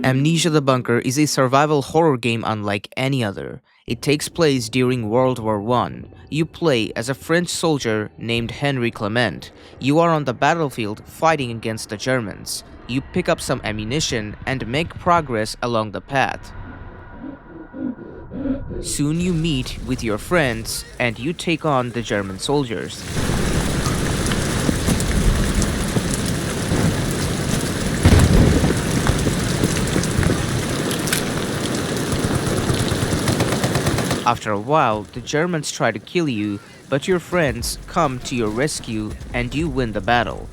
Amnesia the Bunker is a survival horror game unlike any other. It takes place during World War I. You play as a French soldier named Henry Clement. You are on the battlefield fighting against the Germans. You pick up some ammunition and make progress along the path. Soon you meet with your friends and you take on the German soldiers. After a while, the Germans try to kill you, but your friends come to your rescue and you win the battle.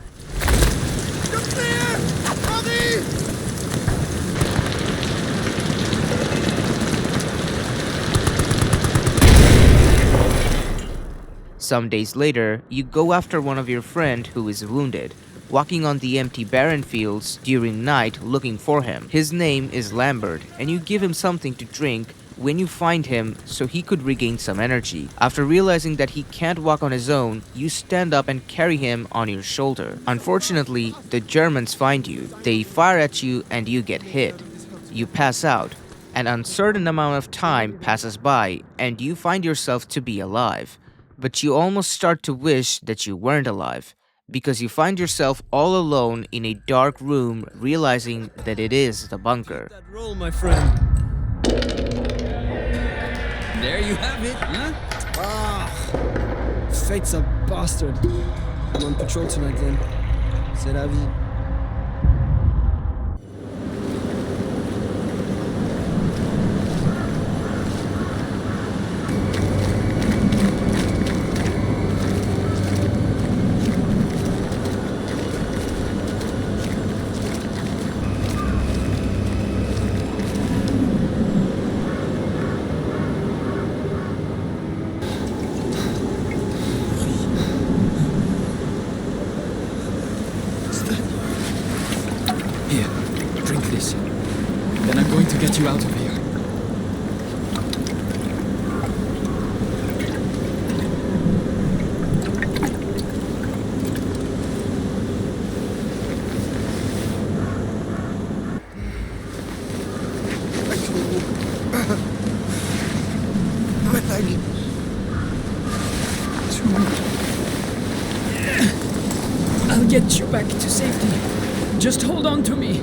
Some days later, you go after one of your friend who is wounded, walking on the empty barren fields during night looking for him. His name is Lambert, and you give him something to drink when you find him so he could regain some energy. After realizing that he can't walk on his own, you stand up and carry him on your shoulder. Unfortunately, the Germans find you. They fire at you and you get hit. You pass out. An uncertain amount of time passes by and you find yourself to be alive. But you almost start to wish that you weren't alive, because you find yourself all alone in a dark room, realizing that it is the bunker. That roll, my friend. There you have it, huh? Fate's a bastard. I'm on patrol tonight then. C'est la vie. Here, drink this. Then I'm going to get you out of here. I'll get you back to safety. Just hold on to me.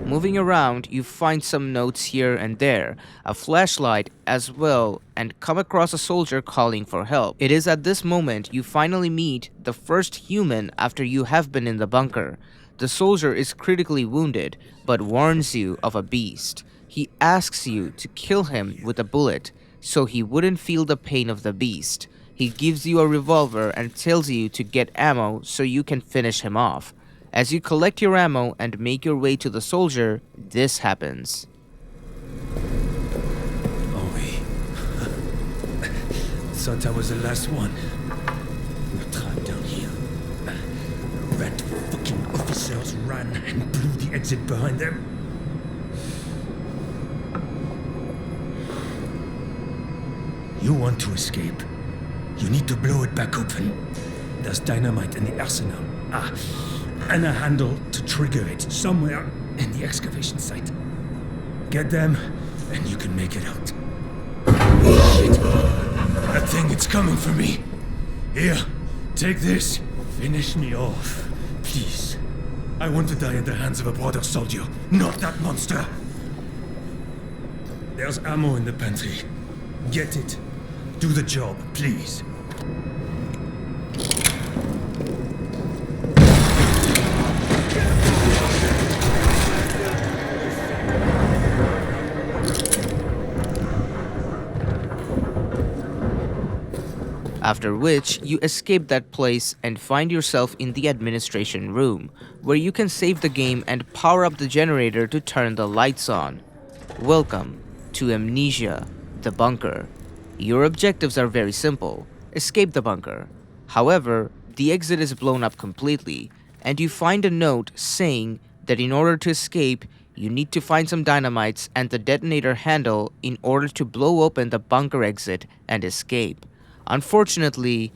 Moving around, you find some notes here and there, a flashlight as well, and come across a soldier calling for help. It is at this moment you finally meet the first human after you have been in the bunker. The soldier is critically wounded, but warns you of a beast. He asks you to kill him with a bullet, so he wouldn't feel the pain of the beast. He gives you a revolver and tells you to get ammo so you can finish him off. As you collect your ammo and make your way to the soldier, this happens. Oh, oui. Thought I was the last one. We're trapped down here. Rat fucking officers ran and blew the exit behind them. You want to escape? You need to blow it back open. There's dynamite in the arsenal. And a handle to trigger it somewhere in the excavation site. Get them, and you can make it out. Shit. That thing, it's coming for me. Here, take this. Finish me off, please. I want to die at the hands of a brother soldier, not that monster. There's ammo in the pantry. Get it. Do the job, please. after which you escape that place and find yourself in the administration room, where you can save the game and power up the generator to turn the lights on. Welcome to Amnesia, the bunker. Your objectives are very simple. Escape the bunker. However, the exit is blown up completely, and you find a note saying that in order to escape, you need to find some dynamites and the detonator handle in order to blow open the bunker exit and escape. Unfortunately,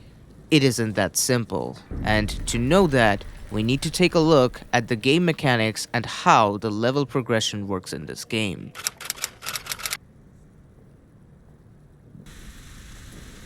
it isn't that simple, and to know that, we need to take a look at the game mechanics and how the level progression works in this game.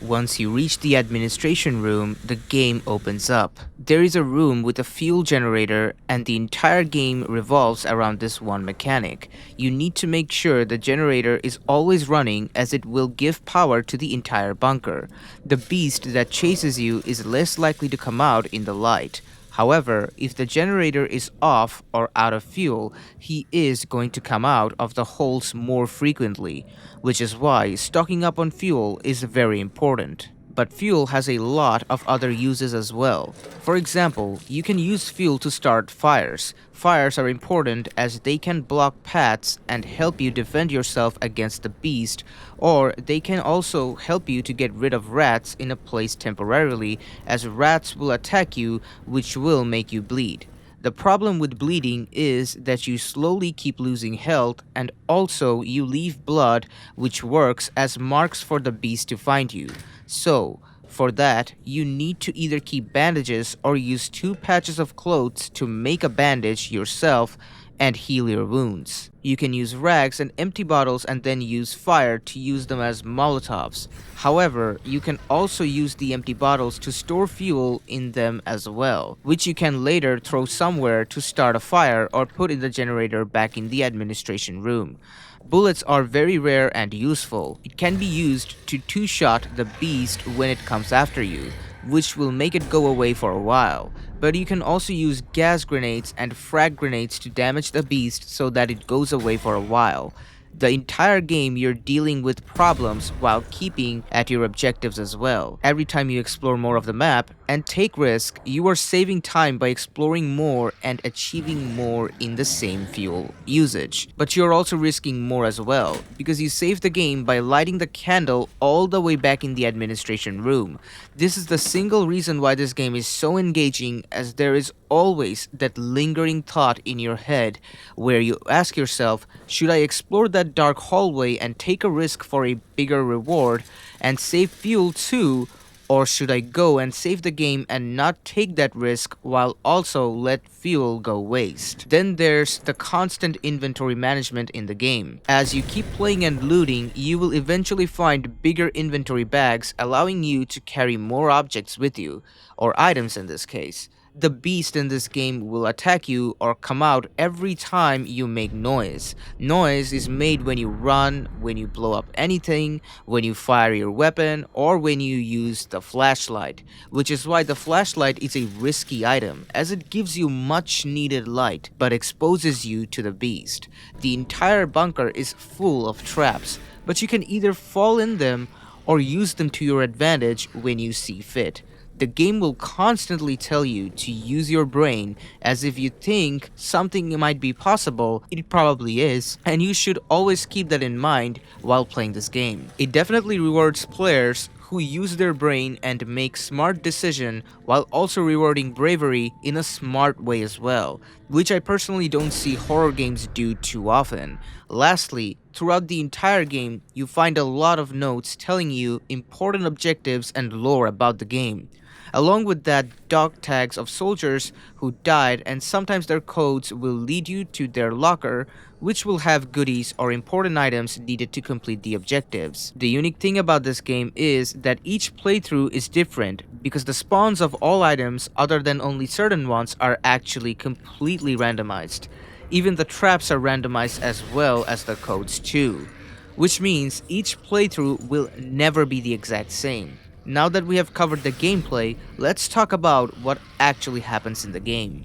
Once you reach the administration room, the game opens up. There is a room with a fuel generator, and the entire game revolves around this one mechanic. You need to make sure the generator is always running, as it will give power to the entire bunker. The beast that chases you is less likely to come out in the light. However, if the generator is off or out of fuel, he is going to come out of the holes more frequently, which is why stocking up on fuel is very important. But fuel has a lot of other uses as well. For example, you can use fuel to start fires. Fires are important as they can block paths and help you defend yourself against the beast, or they can also help you to get rid of rats in a place temporarily, as rats will attack you, which will make you bleed. The problem with bleeding is that you slowly keep losing health, and also you leave blood, which works as marks for the beast to find you. So, for that, you need to either keep bandages or use 2 patches of clothes to make a bandage yourself and heal your wounds. You can use rags and empty bottles and then use fire to use them as molotovs. However, you can also use the empty bottles to store fuel in them as well, which you can later throw somewhere to start a fire or put in the generator back in the administration room. Bullets are very rare and useful. It can be used to 2-shot the beast when it comes after you, which will make it go away for a while. But you can also use gas grenades and frag grenades to damage the beast so that it goes away for a while. The entire game you're dealing with problems while keeping at your objectives as well. Every time you explore more of the map and take risk, you are saving time by exploring more and achieving more in the same fuel usage. But you're also risking more as well, because you save the game by lighting the candle all the way back in the administration room. This is the single reason why this game is so engaging, as there is always that lingering thought in your head where you ask yourself, should I explore that dark hallway and take a risk for a bigger reward and save fuel too, or should I go and save the game and not take that risk while also let fuel go waste? Then there's the constant inventory management in the game. As you keep playing and looting, you will eventually find bigger inventory bags, allowing you to carry more objects with you, or items in this case. The beast in this game will attack you or come out every time you make noise. Noise is made when you run, when you blow up anything, when you fire your weapon, or when you use the flashlight, which is why the flashlight is a risky item, as it gives you much needed light but exposes you to the beast. The entire bunker is full of traps, but you can either fall in them or use them to your advantage when you see fit. The game will constantly tell you to use your brain, as if you think something might be possible, it probably is, and you should always keep that in mind while playing this game. It definitely rewards players who use their brain and make smart decisions, while also rewarding bravery in a smart way as well, which I personally don't see horror games do too often. Lastly, throughout the entire game, you find a lot of notes telling you important objectives and lore about the game. Along with that, dog tags of soldiers who died, and sometimes their codes will lead you to their locker, which will have goodies or important items needed to complete the objectives. The unique thing about this game is that each playthrough is different, because the spawns of all items other than only certain ones are actually completely randomized. Even the traps are randomized as well as the codes too, which means each playthrough will never be the exact same. Now that we have covered the gameplay, let's talk about what actually happens in the game.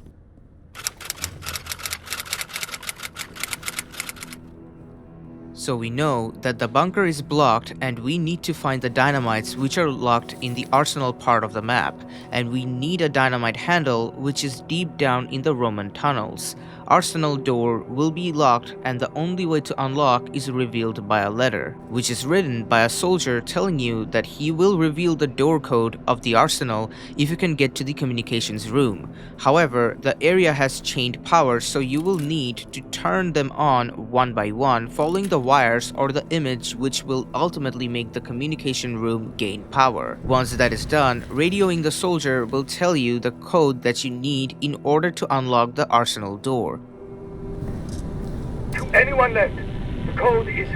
So we know that the bunker is blocked and we need to find the dynamites which are locked in the arsenal part of the map, and we need a dynamite handle which is deep down in the Roman tunnels. Arsenal door will be locked and the only way to unlock is revealed by a letter, which is written by a soldier telling you that he will reveal the door code of the arsenal if you can get to the communications room. However, the area has chained power, so you will need to turn them on one by one, following the wires or the image, which will ultimately make the communication room gain power. Once that is done, radioing the soldier will tell you the code that you need in order to unlock the arsenal door. To anyone left, the code is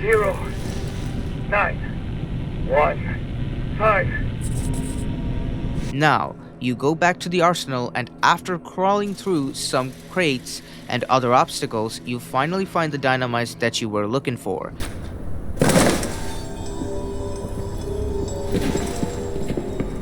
0915. Now, you go back to the arsenal, and after crawling through some crates and other obstacles, you finally find the dynamites that you were looking for.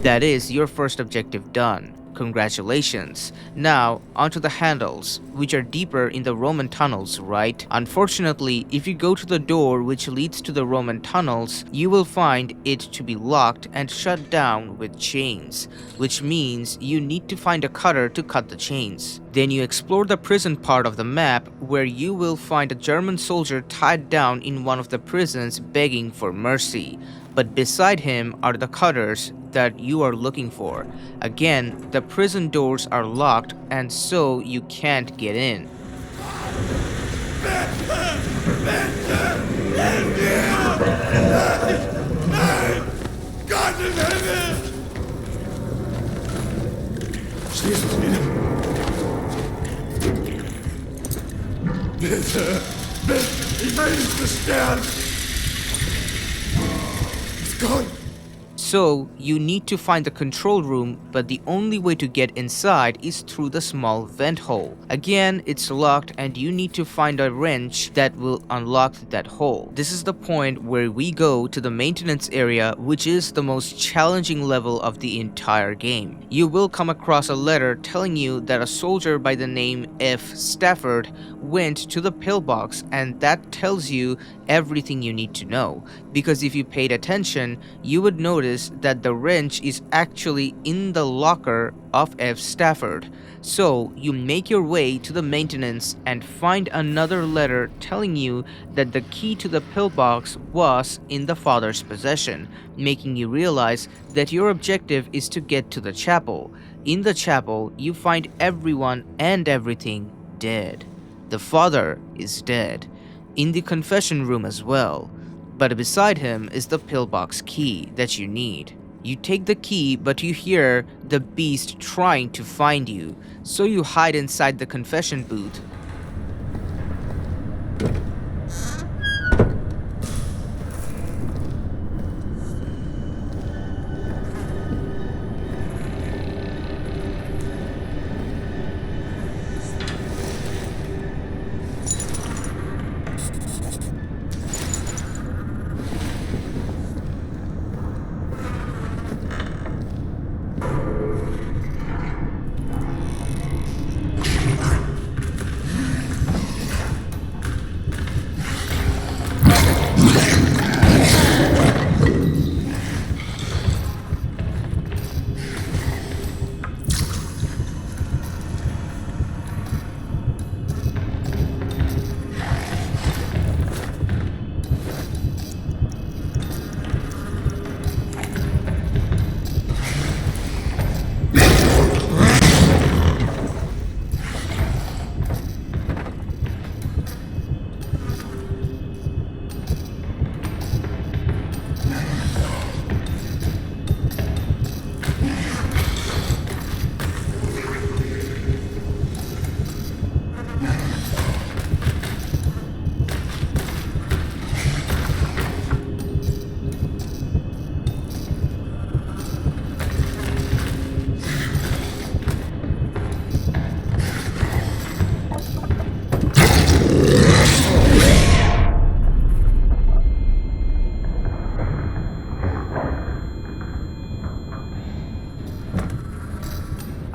That is your first objective done. Congratulations. Now, onto the handles, which are deeper in the Roman tunnels, right? Unfortunately, if you go to the door which leads to the Roman tunnels, you will find it to be locked and shut down with chains, which means you need to find a cutter to cut the chains. Then you explore the prison part of the map, where you will find a German soldier tied down in one of the prisons begging for mercy. But beside him are the cutters that you are looking for. Again, the prison doors are locked and so you can't get in. Bitte! Ich will nicht besterben! It's gone! So, you need to find the control room, but the only way to get inside is through the small vent hole. Again, it's locked and you need to find a wrench that will unlock that hole. This is the point where we go to the maintenance area, which is the most challenging level of the entire game. You will come across a letter telling you that a soldier by the name F. Stafford went to the pillbox, and that tells you everything you need to know, because if you paid attention, you would notice that the wrench is actually in the locker of F. Stafford. So you make your way to the maintenance and find another letter telling you that the key to the pillbox was in the father's possession, making you realize that your objective is to get to the chapel. In the chapel, you find everyone and everything dead. The father is dead, in the confession room as well, but beside him is the pillbox key that you need. You take the key, but you hear the beast trying to find you, so you hide inside the confession booth.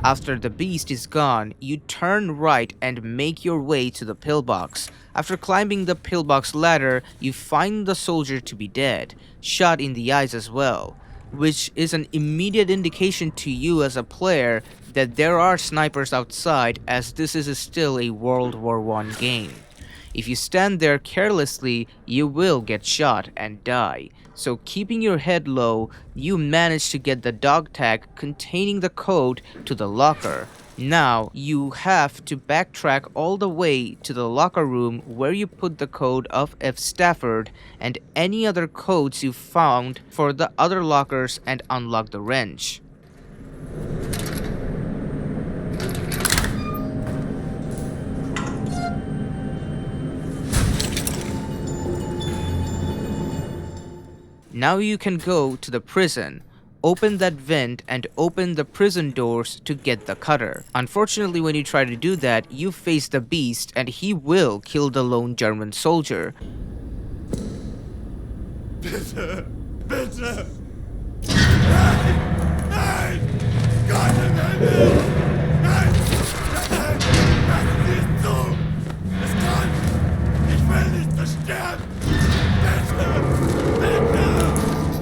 After the beast is gone, you turn right and make your way to the pillbox. After climbing the pillbox ladder, you find the soldier to be dead, shot in the eyes as well, which is an immediate indication to you as a player that there are snipers outside, as this is still a World War I game. If you stand there carelessly, you will get shot and die. So keeping your head low, you manage to get the dog tag containing the code to the locker. Now, you have to backtrack all the way to the locker room where you put the code of F. Stafford and any other codes you found for the other lockers and unlock the wrench. Now you can go to the prison, open that vent and open the prison doors to get the cutter. Unfortunately, when you try to do that, you face the beast and he will kill the lone German soldier. Bitte! Bitte! Nein! Nein! Gott im Himmel! Nein! Nein! Lass nicht zu! Es kann! Ich will nicht versterben! Bitte! Bitte!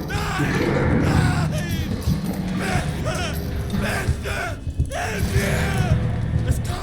Nein! Nein! Bitte! Bitte! Hilf mir! Es kann!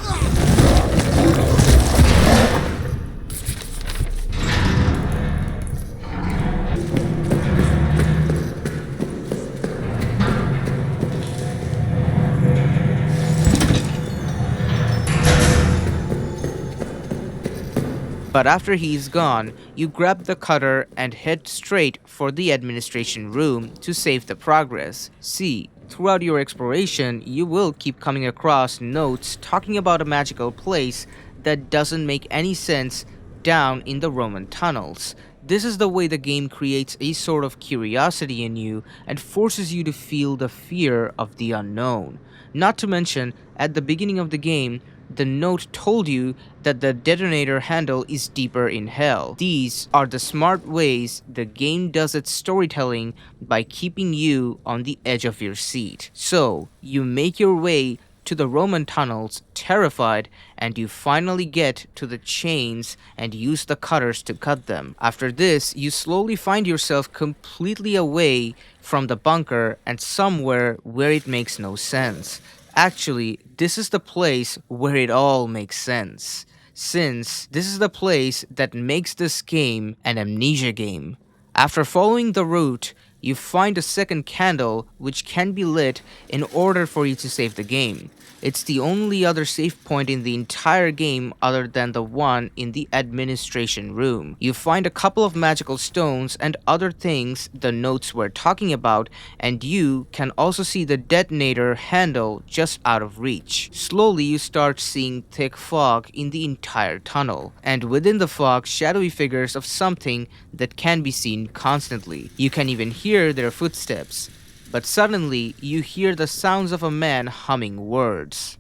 But after he's gone, you grab the cutter and head straight for the administration room to save the progress. See, throughout your exploration, you will keep coming across notes talking about a magical place that doesn't make any sense down in the Roman tunnels. This is the way the game creates a sort of curiosity in you and forces you to feel the fear of the unknown. Not to mention, at the beginning of the game, the note told you that the detonator handle is deeper in hell. These are the smart ways the game does its storytelling by keeping you on the edge of your seat. So, you make your way to the Roman tunnels, terrified, and you finally get to the chains and use the cutters to cut them. After this, you slowly find yourself completely away from the bunker and somewhere where it makes no sense. Actually, this is the place where it all makes sense, since this is the place that makes this game an Amnesia game. After following the route, you find a second candle which can be lit in order for you to save the game. It's the only other save point in the entire game other than the one in the administration room. You find a couple of magical stones and other things the notes were talking about, and you can also see the detonator handle just out of reach. Slowly you start seeing thick fog in the entire tunnel, and within the fog shadowy figures of something that can be seen constantly. You can even hear their footsteps. But suddenly, you hear the sounds of a man humming words.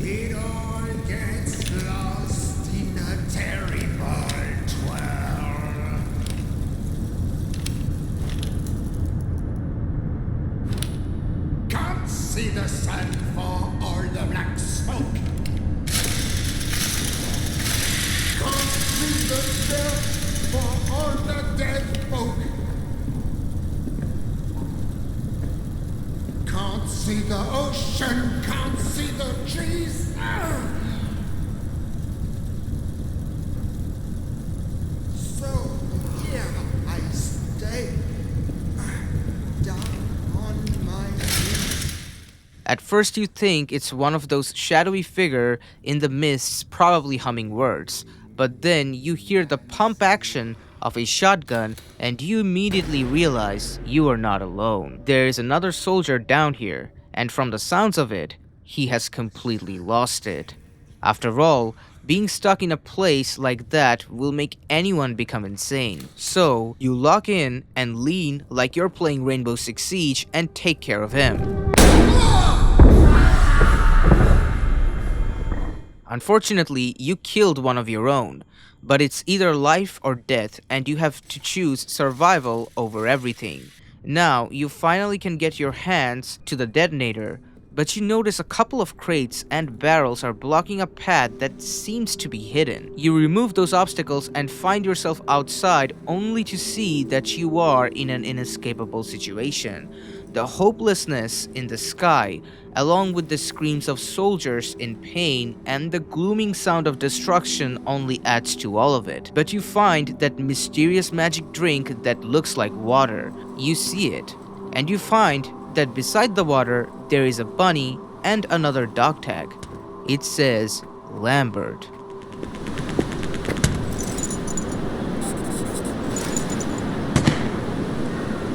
It all gets lost in a terrible twirl. Can't see the sun for all the black smoke. Can't see the dirt for all the dead folk. Can't see the ocean, can't see the trees. So here I stay, down on my knees. At first you think it's one of those shadowy figure in the mists probably humming words, but then you hear the pump action of a shotgun and you immediately realize you are not alone. There is another soldier down here, and from the sounds of it, he has completely lost it. After all, being stuck in a place like that will make anyone become insane. So, you lock in and lean like you're playing Rainbow Six Siege and take care of him. Unfortunately, you killed one of your own, but it's either life or death and you have to choose survival over everything. Now, you finally can get your hands to the detonator, but you notice a couple of crates and barrels are blocking a path that seems to be hidden. You remove those obstacles and find yourself outside only to see that you are in an inescapable situation. The hopelessness in the sky, along with the screams of soldiers in pain and the glooming sound of destruction only adds to all of it. But you find that mysterious magic drink that looks like water. You see it, and you find that beside the water there is a bunny and another dog tag. It says Lambert.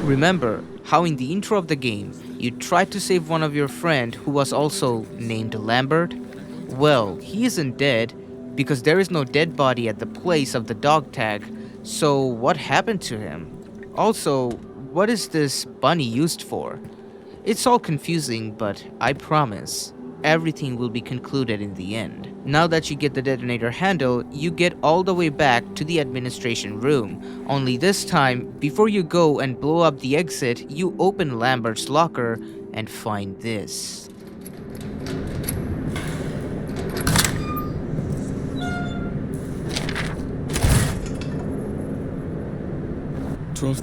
Remember how in the intro of the game you tried to save one of your friend who was also named Lambert? Well, he isn't dead because there is no dead body at the place of the dog tag, so what happened to him? Also, what is this bunny used for? It's all confusing, but I promise, everything will be concluded in the end. Now that you get the detonator handle, you get all the way back to the administration room. Only this time, before you go and blow up the exit, you open Lambert's locker and find this.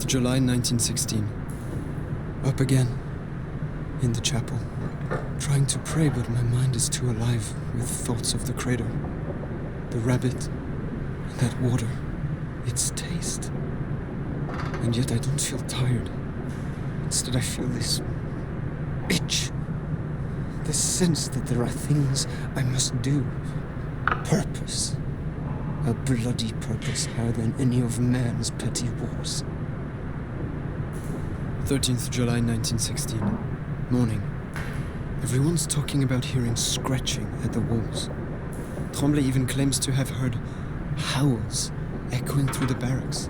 July 1916. Up again. In the chapel. Trying to pray, but my mind is too alive with thoughts of the crater. The rabbit. And that water. Its taste. And yet I don't feel tired. Instead I feel this itch. This sense that there are things I must do. Purpose. A bloody purpose higher than any of man's petty wars. 13th July 1916. Morning. Everyone's talking about hearing scratching at the walls. Tremblay even claims to have heard howls echoing through the barracks.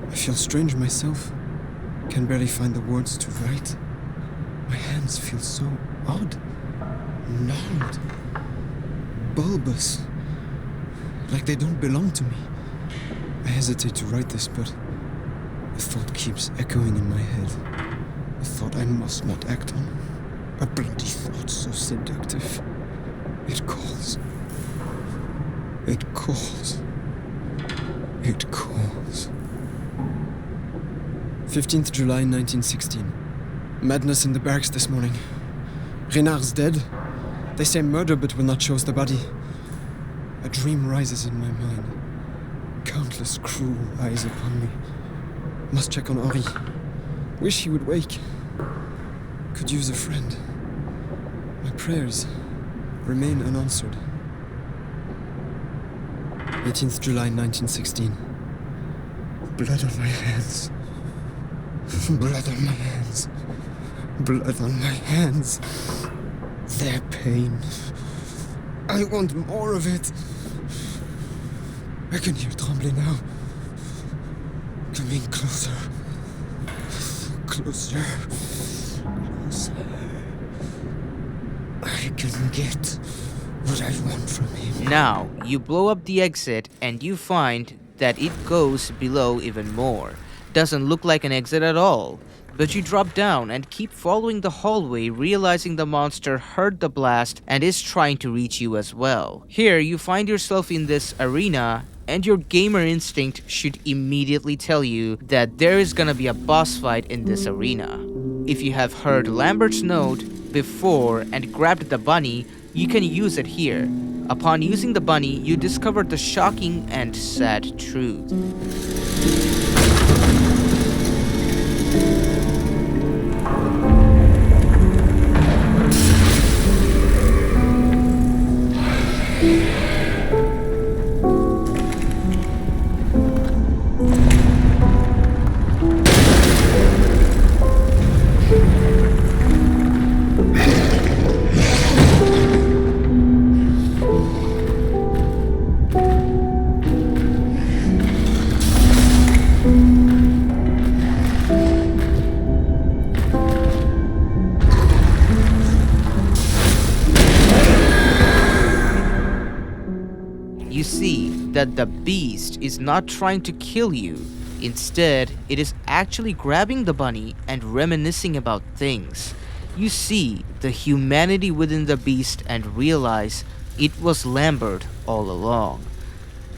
I feel strange myself. Can barely find the words to write. My hands feel so odd. Gnarled. Bulbous. Like they don't belong to me. I hesitate to write this, but a thought keeps echoing in my head. A thought I must not act on. A bloody thought so seductive. It calls. It calls. It calls. 15th July 1916. Madness in the barracks this morning. Renard's dead. They say murder but will not show us the body. A dream rises in my mind. Countless cruel eyes upon me. Must check on Henri. Wish he would wake. Could use a friend. My prayers remain unanswered. 18th July 1916. Blood on my hands. Blood on my hands. Blood on my hands. Their pain. I want more of it. I can hear Tremblay now. Coming closer. Closer. Closer. I can get what I want from him. Now, you blow up the exit and you find that it goes below even more. Doesn't look like an exit at all. But you drop down and keep following the hallway, realizing the monster heard the blast and is trying to reach you as well. Here, you find yourself in this arena, and your gamer instinct should immediately tell you that there is gonna be a boss fight in this arena. If you have heard Lambert's note before and grabbed the bunny, you can use it here. Upon using the bunny, you discover the shocking and sad truth. that the beast is not trying to kill you. Instead, it is actually grabbing the bunny and reminiscing about things. You see the humanity within the beast and realize it was Lambert all along.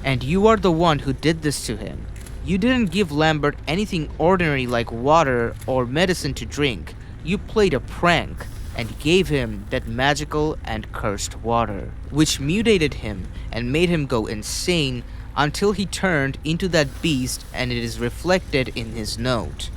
And you are the one who did this to him. You didn't give Lambert anything ordinary like water or medicine to drink. You played a prank and gave him that magical and cursed water, which mutated him and made him go insane until he turned into that beast, and it is reflected in his note.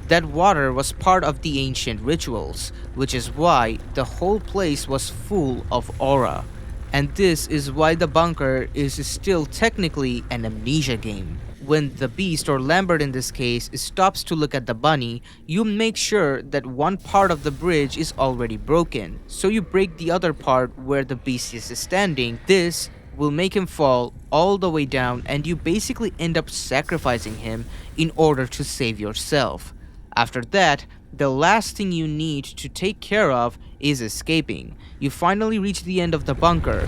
That water was part of the ancient rituals, which is why the whole place was full of aura. And this is why the bunker is still technically an Amnesia game. When the beast, or Lambert in this case, stops to look at the bunny, you make sure that one part of the bridge is already broken, so you break the other part where the beast is standing. This will make him fall all the way down, and you basically end up sacrificing him in order to save yourself. After that, the last thing you need to take care of is escaping. You finally reach the end of the bunker.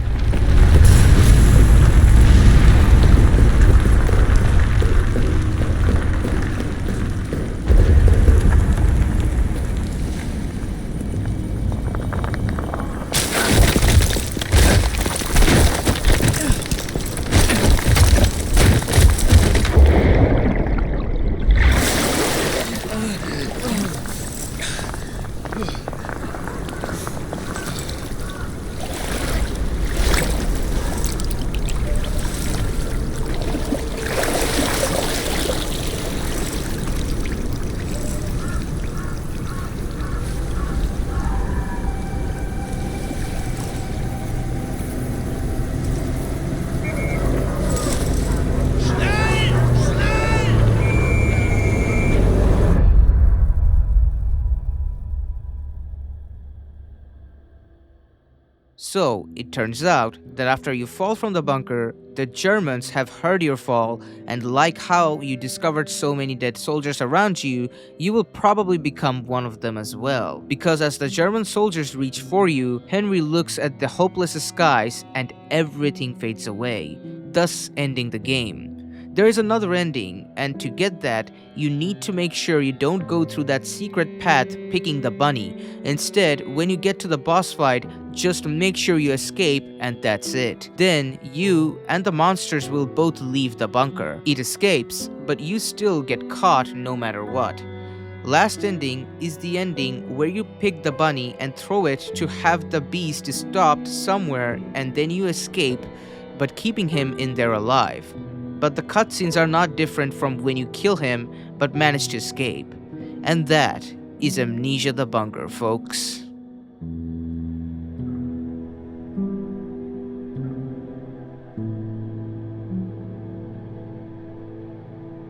So, it turns out that after you fall from the bunker, the Germans have heard your fall, and like how you discovered so many dead soldiers around you, you will probably become one of them as well. Because as the German soldiers reach for you, Henry looks at the hopeless skies and everything fades away, thus ending the game. There is another ending, and to get that, you need to make sure you don't go through that secret path picking the bunny. Instead, when you get to the boss fight, just make sure you escape, and that's it. Then, you and the monsters will both leave the bunker. It escapes, but you still get caught no matter what. Last ending is the ending where you pick the bunny and throw it to have the beast stopped somewhere, and then you escape, but keeping him in there alive. But the cutscenes are not different from when you kill him but manage to escape. And that is Amnesia the Bunker, folks.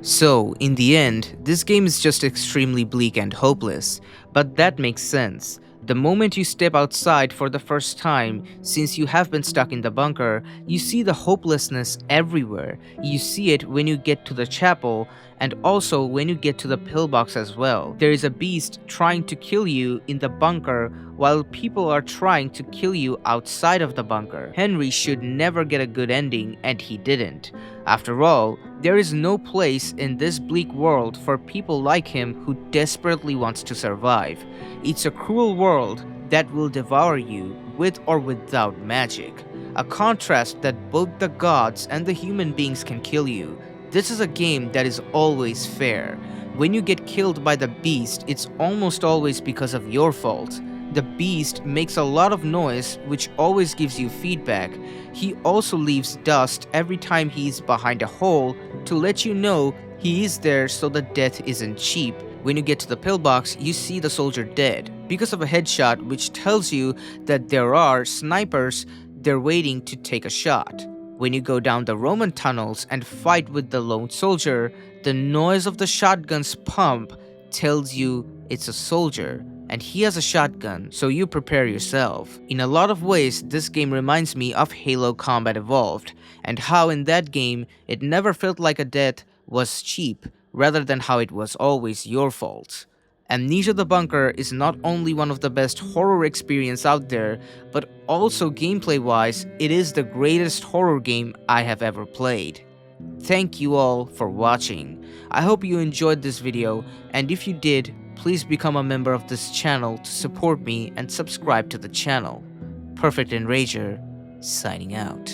So, in the end, this game is just extremely bleak and hopeless, but that makes sense. The moment you step outside for the first time, since you have been stuck in the bunker, you see the hopelessness everywhere. You see it when you get to the chapel, and also when you get to the pillbox as well. There is a beast trying to kill you in the bunker, while people are trying to kill you outside of the bunker. Henry should never get a good ending, and he didn't. After all, there is no place in this bleak world for people like him who desperately wants to survive. It's a cruel world that will devour you with or without magic. A contrast that both the gods and the human beings can kill you. This is a game that is always fair. When you get killed by the beast, it's almost always because of your fault. The beast makes a lot of noise, which always gives you feedback. He also leaves dust every time he's behind a hole to let you know he is there, so the death isn't cheap. When you get to the pillbox, you see the soldier dead because of a headshot, which tells you that there are snipers there waiting to take a shot. When you go down the Roman tunnels and fight with the lone soldier, the noise of the shotgun's pump tells you it's a soldier, and he has a shotgun, so you prepare yourself. In a lot of ways, this game reminds me of Halo Combat Evolved, and how in that game, it never felt like a death was cheap, rather than how it was always your fault. Amnesia the Bunker is not only one of the best horror experience out there, but also gameplay-wise, it is the greatest horror game I have ever played. Thank you all for watching. I hope you enjoyed this video, and if you did, please become a member of this channel to support me and subscribe to the channel. Perfect Enrager, signing out.